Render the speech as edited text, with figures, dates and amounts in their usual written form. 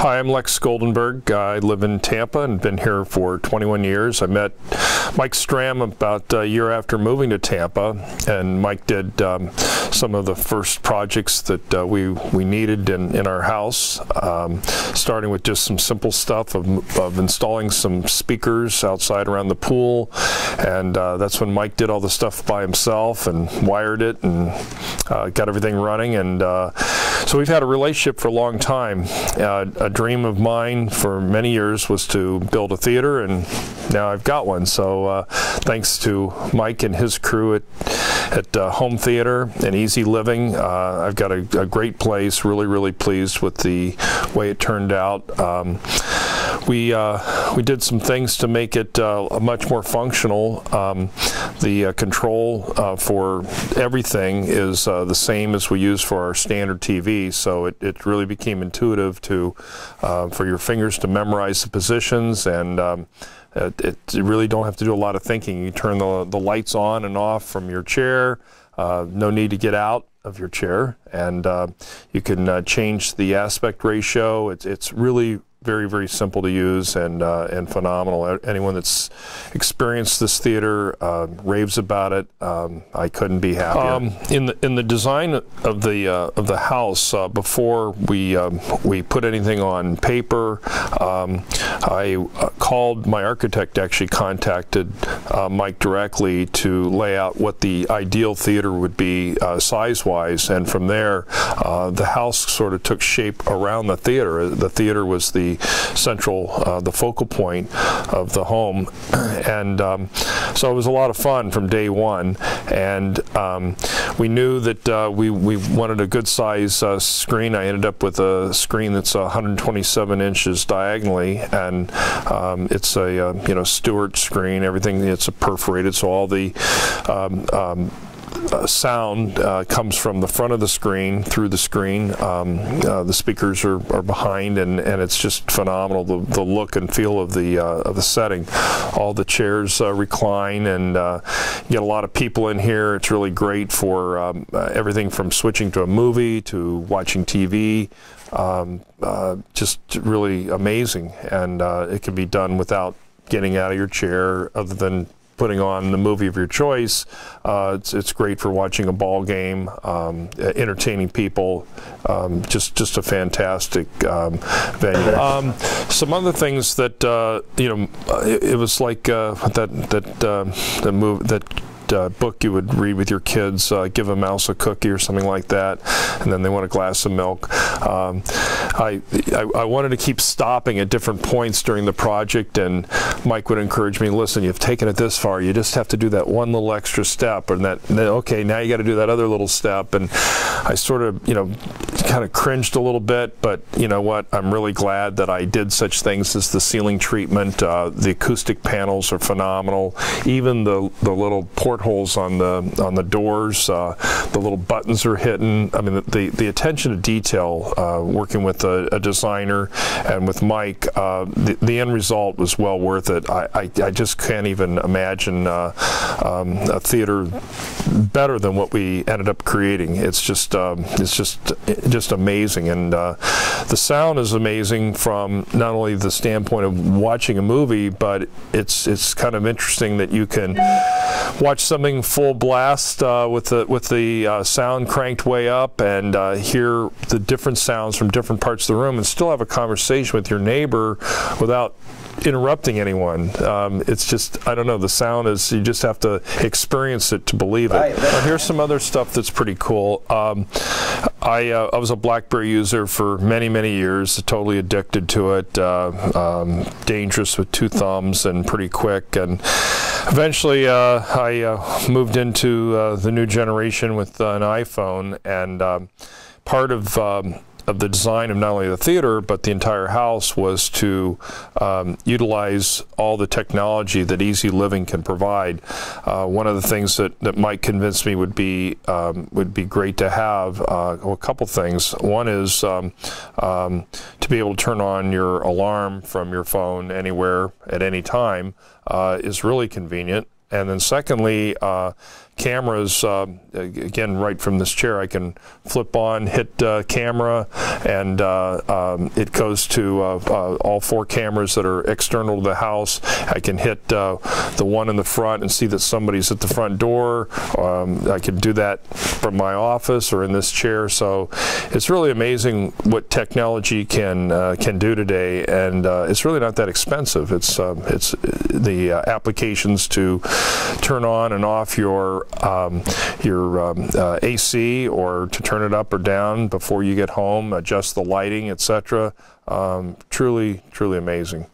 Hi, I'm Lex Goldenberg. I live in Tampa and been here for 21 years. I met Mike Stram about a year after moving to Tampa, and Mike did some of the first projects that we needed in our house, starting with just some simple stuff of installing some speakers outside around the pool, and that's when Mike did all the stuff by himself and wired it and got everything running, and so we've had a relationship for a long time. A dream of mine for many years was to build a theater, and now I've got one. So thanks to Mike and his crew at Home Theater and Easy Living, I've got a great place. Really pleased with the way it turned out. We did some things to make it much more functional. The control for everything is the same as we use for our standard TV, so it really became intuitive for your fingers to memorize the positions, and you really don't have to do a lot of thinking. You turn the lights on and off from your chair. No need to get out of your chair, and you can change the aspect ratio. It's really very simple to use and phenomenal. Anyone that's experienced this theater raves about it. I couldn't be happier. In the design of the house, before we put anything on paper, I called my architect. Actually contacted Mike directly to lay out what the ideal theater would be size-wise, and from there the house sort of took shape around the theater. The theater was the central, the focal point of the home, and so it was a lot of fun from day one. And we knew that we wanted a good size screen. I ended up with a screen that's 127 inches diagonally, and it's a Stewart screen. Everything, it's a perforated, so all the sound comes from the front of the screen through the screen. The speakers are behind, and it's just phenomenal, the look and feel of the setting. All the chairs recline, and you get a lot of people in here. It's really great for everything from switching to a movie to watching TV. Just really amazing, and it can be done without getting out of your chair, other than putting on the movie of your choice. It's great for watching a ball game, entertaining people. Just a fantastic venue. Some other things that it was like that book you would read with your kids, Give a Mouse a Cookie or something like that, and then they want a glass of milk. I wanted to keep stopping at different points during the project, and Mike would encourage me, listen, you've taken it this far, you just have to do that one little extra step, and okay, now you got to do that other little step. And I sort of kind of cringed a little bit, but you know what, I'm really glad that I did such things as the ceiling treatment. The acoustic panels are phenomenal. Even the little portholes on the doors, the little buttons are hidden. I mean, the attention to detail, working with a designer and with Mike, the end result was well worth it. I just can't even imagine a theater better than what we ended up creating. It's just amazing, and the sound is amazing from not only the standpoint of watching a movie, but it's kind of interesting that you can watch something full blast with the sound cranked way up, and hear the different sounds from different parts of the room, and still have a conversation with your neighbor without interrupting anyone. It's just, I don't know, the sound is, you just have to experience it to believe it. Here's some other stuff that's pretty cool. I was a BlackBerry user for many years, totally addicted to it, dangerous with 2 thumbs and pretty quick, and eventually I moved into the new generation with an iPhone, and part of the design of not only the theater but the entire house was to utilize all the technology that Easy Living can provide. One of the things that Mike convinced me would be great to have, well, a couple things. One is to be able to turn on your alarm from your phone anywhere at any time is really convenient. And then secondly, cameras, again, right from this chair, I can flip on, hit camera, and it goes to all 4 cameras that are external to the house. I can hit the one in the front and see that somebody's at the front door. I can do that from my office or in this chair. So it's really amazing what technology can do today, and it's really not that expensive. It's the applications to turn on and off your AC, or to turn it up or down before you get home, adjust the lighting, etc. Truly amazing.